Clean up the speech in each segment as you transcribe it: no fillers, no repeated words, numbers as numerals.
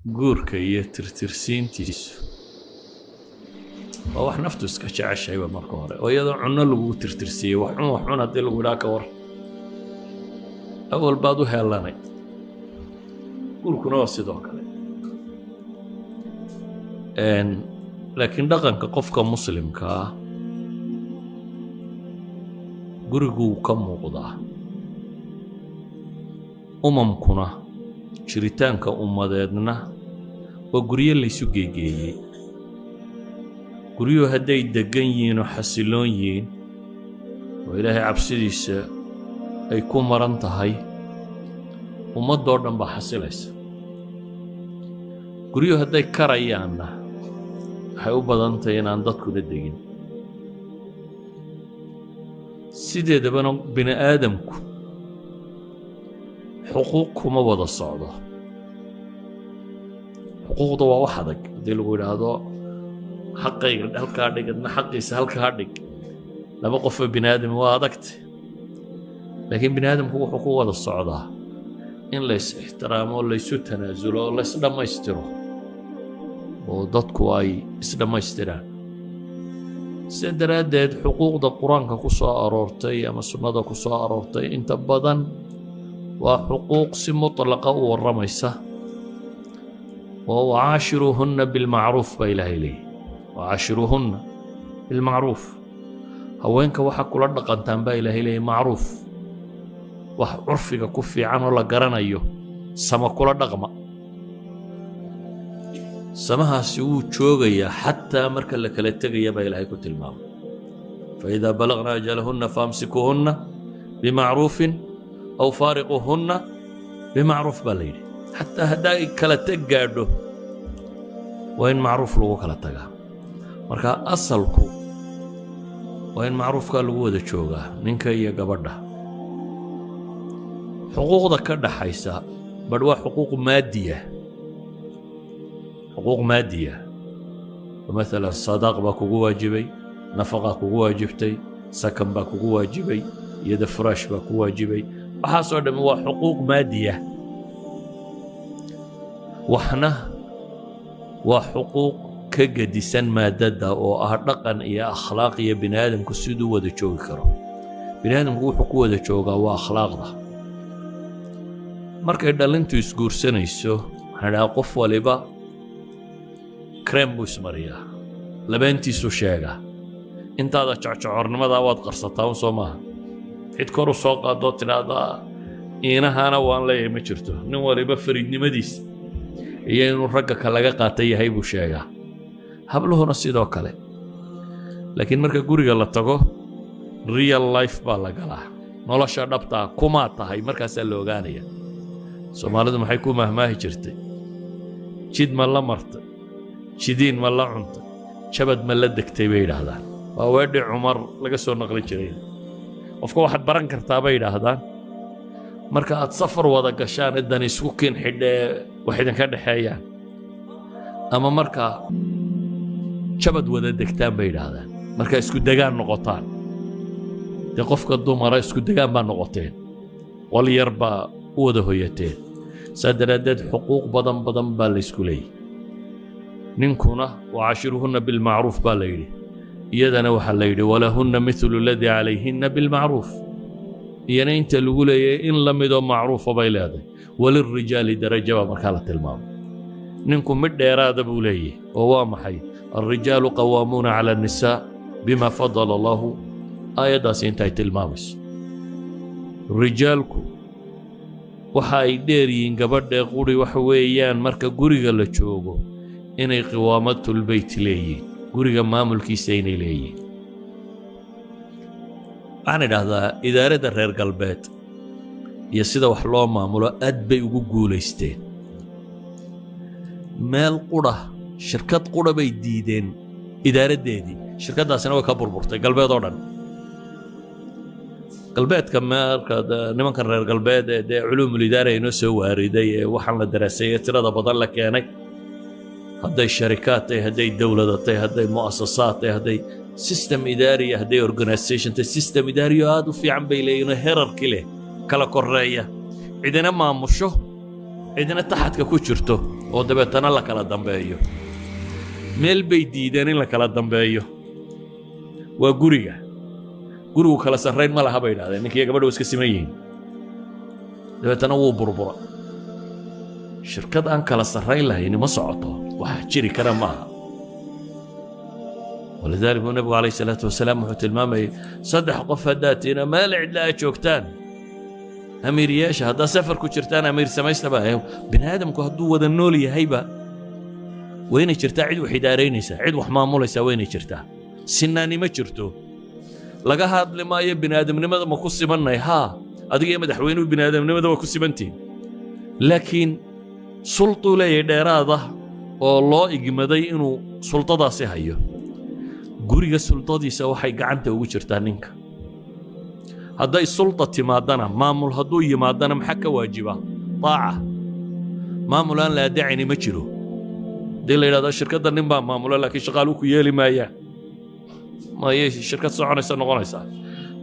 guurka iyo tirtirsiintiisu waa wax naftu iska jeceshayba marka hore oo iyadoo cunno lagu tirtirsiiyey wax cun haddii lagu idhaa ka war awal baad u heelanay guurkuna waa sidoo kale laakiin dhaqanka qofka muslimka ah guriguu ka muuqdaa umamkuna jiritaanka ummadeedna waa guryo laysu geegeeyey guryuhu hadday deggan yihiin oo xasiloon yihiin oo ilaahay cabsidiisa ay ku maran tahay ummaddoo dhan baa xasilaysa guryuhu hadday karayaanna waxay u badan tahay inaan dadkuna degin sideedabana bini aadamku xuquuq kuma wada socdo xuquuqda waa wax adag haddii lagu idhaahdo xaqayga halkaa dhig adna xaqiisa halkaa dhig laba qofoo bini aadami waa adagta laakiin bini aadamku wuxuu ku wada socdaa in lays ixtiraamo laysu tanaasulo oo lays dhammaystiro oo dadku ay isdhammaystiraan sida daraaddeed xuquuqda qur-aanka ku soo aroortay ama sunnada ku soo aroortay inta badan waa xuquuq si mutlaqa u warramaysa oo wacaashiruuhunna bilmacruuf baa ilaahay leeyahy wacaashiruuhunna bilmacruuf haweenka waxa kula dhaqantaan baa ilaahay leeyahy macruuf wax curfiga ku fiican oo la garanayo sama kula dhaqma samahaasi wuu joogayaa xataa marka la kala tegaya baa ilaahay ku tilmaamay faidaa balagna ajalahunna faamsikuuhunna bimacruufin aw faariquuhunna bimacruuf baa la yidhi xataa haddaa ay kala teg gaadho waa in macruuf lagu kala tagaa marka asalku waa in macruufkaa lagu wada joogaa ninka iyo gabadha xuquuqda ka dhaxaysa badh waa xuquuq maadiya حقوق مادية ومثلا صداق باكو واجبي نفقة كو واجبتي سكن باكو واجبي يد فراش باكو واجبي وحاصل دم هو حقوق مادية وحنا وحقوق كجديسان مادة أو أهرقا يا أخلاق يا بني آدم كسيدو ودا جوغ كرو بني آدم كو حقوق ودا جوغا وأخلاق ده markay dhalintu isguursanayso waxaa qof waliba كريم بوس مريا لبنتي سوشيغا انت هذا جعجعورنمدا واد قرصتاون سوما عيد كورو سو قادو تiraada inaana waan leeyahay ma jirto nin waliba fariidnimadiis iyo inuu ragga ka laga qaatay yahay buu sheegaa habluhuna sidoo kale laakiin marka guriga la tago real life baa la galaa nolosha dhabta kuma tahay markaas la ogaanaya Soomaalidu maxay ku mahmaahi jirtay jid ma la martay شدين ما لا عنت شبد ما لا دكتي بيد هذا وودي عمر لقى سو نقل جرين وفكو واحد بران كرتا بيد هذا marka aad safar wada gashaan idan isku keen xidhe waxidan ka dhaxeeyaan ama marka shabad wada degtaan bay yiraahdaan marka isku degaan noqotaan de qofka dumara isku degaan baa noqoteen wal yarba wada hoyateen sadaradeed xuquuq badan baa la isku leeyahay ninkuna waashiruhunna bil ma'ruf baa la yiri iyadana waxa la yiri walahunna mithlu alladhi alayhinna bil ma'ruf iyana inta lagu leeyahay in la mido ma'ruf bay leedahay walil rijali daraja marka la tilmaamo ninku mid dheeraada buu leeyahay oo waa maxay الرجال قوامون على النساء بما فضل الله آيات سنتي tilmaamis rijalku waxa ay dheeriin gabadha quri wax weeyaan marka guriga la joogo inay qiwaamatul bayt leeyihiin guriga maamulkiisa inay leeyihiin aan idhaahdaa idaarada reer galbeed iyo sida wax loo maamulo aad bay ugu guuleysteen meel qura shirkad qura bay diideen idaaradeedii shirkadaasina way ka burburtay galbeed oo dhan galbeedka marka nimankan reer galbeed ee culuumul idaara inoo soo waariday ee waxaan la daraasay tirada badan la keenay hadday sharikaad ay hadday dawlad ay hadday muassasaad ay hadday system idaari hadday organization ta system idaari aad u fiican bay leeyihiin hierarchy leh kala koreeya cidina maamusho cidna taxadka ku jirto oo dabeetana la kala dambeeyo meel bay diideen in la kala dambeeyo waa gurigu kala sarrayn ma laha bay yidhahdeen ninkii gabadhu iska siman yihiin dabeetana wuu burbura shirkad aan kala sarrayn lahayn ma socoto waxa jiri kara maaha ولذلك النبي عليه الصلاة والسلام وحوت المامي صدح قف هداتنا ما لعد لا جوكتان أمير ياش هذا سفر كشرتان أمير سمايس تبع بني آدم كهدو وذا النولي هيبة وين شرتا عد وحدارين يسا عد وحمامول يسا وين شرتا سناني ما شرتو لقى هاد لما يبني آدم لماذا ما كسي منا ها أدقى مدحوين بني آدم لماذا ما كسي منتين لكن سلطو لا يدراده والله إجمدي إنه سلطة داسي هيو guriga sultadiisa waxay gacanta ugu jirtaa ninka hadday sulta timaadana maamul hadduu yimaadana maxaa ka waajiba taaca maamul aan la adeecayni ma jiro dee la yidhahdo shirkadda nin baa maamula laakiin shaqaaluu ku yeeli maayaan maayay shirkad soconaysa noqonaysaa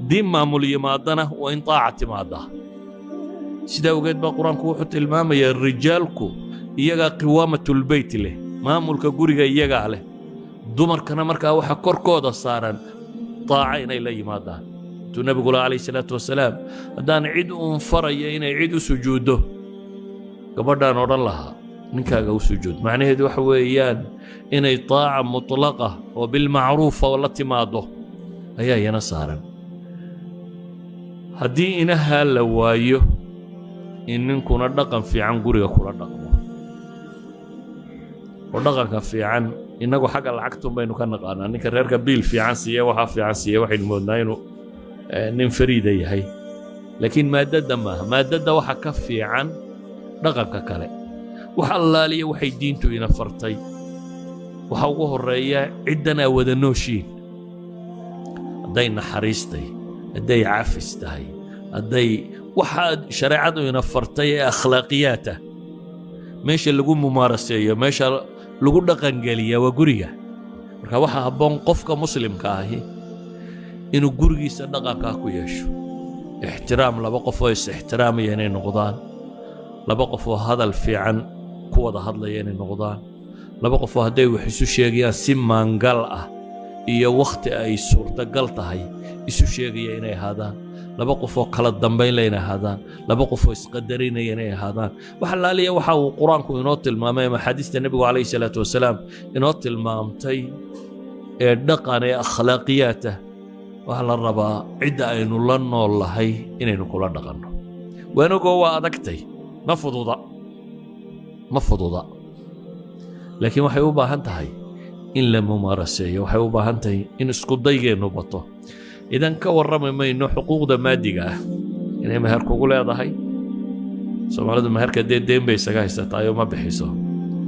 dii maamul yimaadana waa in taaca timaadaa sidaa ogeed baa qur-aanku wuxuu tilmaamayaa rijaalku iyagaa qiwaamatulbeyt leh maamulka guriga iyagaa leh dumarkana markaa waxa korkooda saaran taaca inay la yimaadaan intuu nabigu calayhi salaatu wasalaam haddaan cid uun faraya inay cid u sujuuddo gabadhaan odhan lahaa ninkaaga u sujuud macnaheedu waxa weeyaan inay taaca mutlaqa oo bilmacruufa la timaaddo ayaa iyana saaran haddii inahaa la waayo in ninkuna dhaqan fiican guriga kula dhaqmo oo dhaqanka fiican inagu xagga lacagtun baynu ka naqaanaa ninka reerka biil fiican siiya waxaa fiican siiya waxaynu moodnaa inuu nin fariida yahay laakiin maadada maaha maadada waxa ka fiican dhaqanka kale wax allaaliya waxay diintu ina fartay waxa ugu horeeya ciddana wada nooshiin hadday naxariistay hadday cafis tahay hadday waxaad shareecadu ina fartay ee akhlaaqiyaata meesha lagu mumaaraseeyo meesha lagu dhaqangeliya waa guriga marka waxa habboon qofka muslimka ahi inuu gurigiisa dhaqankaa ku yeesho ixtiraam laba qof oo is ixtiraamaya inay noqdaan laba qof oo hadal fiican ku wada hadlaya inay noqdaan laba qof oo hadday wax isu sheegayaan si maangal ah iyo wakhti ay suurtagal tahay isu sheegaya inay ahaadaan laba qof oo kala dambayn leh inay ahaadaan laba qof oo isqadarinaya inay ahaadaan waxa laaliya waxa uu qur-aanku inoo tilmaamay ama xadiista nebigu calayhi salaatu wasalaam inoo tilmaamtay ee dhaqan ee akhlaaqiyaata waxa la rabaa cidda aynu la nool lahay inaynu kula dhaqanno waanagoo waa adagtay ma fududa laakiin waxay u baahan tahay in la mumaaraseeyo waxay u baahan tahay in isku daygeennu bato idan ka warrami mayno xuquuqda maadiga ah inay meher kugu leedahay soomaalidu meherka dee deen bay isaga haysataayoo ma bixiso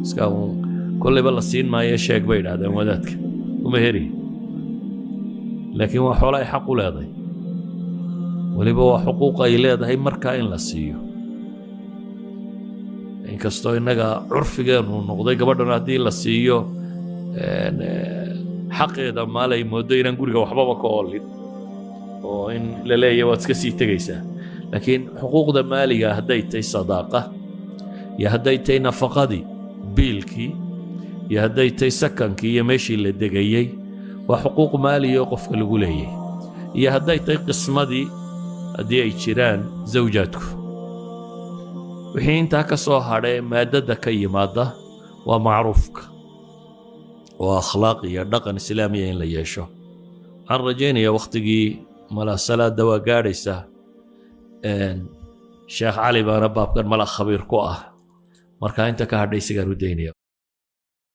iska kollayba la siin maayo sheeg bay idhahdeen wadaadka uma heri laakiin waa xoolo ay xaq u leedahay weliba waa xuquuq ay leedahay markaa in la siiyo inkastoo innaga curfigeennu noqday gabadhan haddii la siiyo xaqeeda maalay moodo inaan guriga waxbaba ka oolin oo in la leeyahay waad iska sii tegaysaa laakiin xuquuqda maaliga hadday tahay sadaaqa iyo hadday tahay nafaqadii biilkii iyo hadday tahay sakankii iyo meeshii la degayey waa xuquuq maaliya oo qofka lagu leeyahay iyo hadday tahay qismadii haddii ay jiraan zawjaadku wixii intaa ka soo hadhee maadada ka yimaada waa macruufka oo akhlaaq iyo dhaqan islaamiya in la yeesho waxaan rajaynayaa wakhtigii mala salaada waa gaadhaysaa sheekh cali baana baabkan mala khabiir ku ah marka inta ka hadhay sigaan u daynaya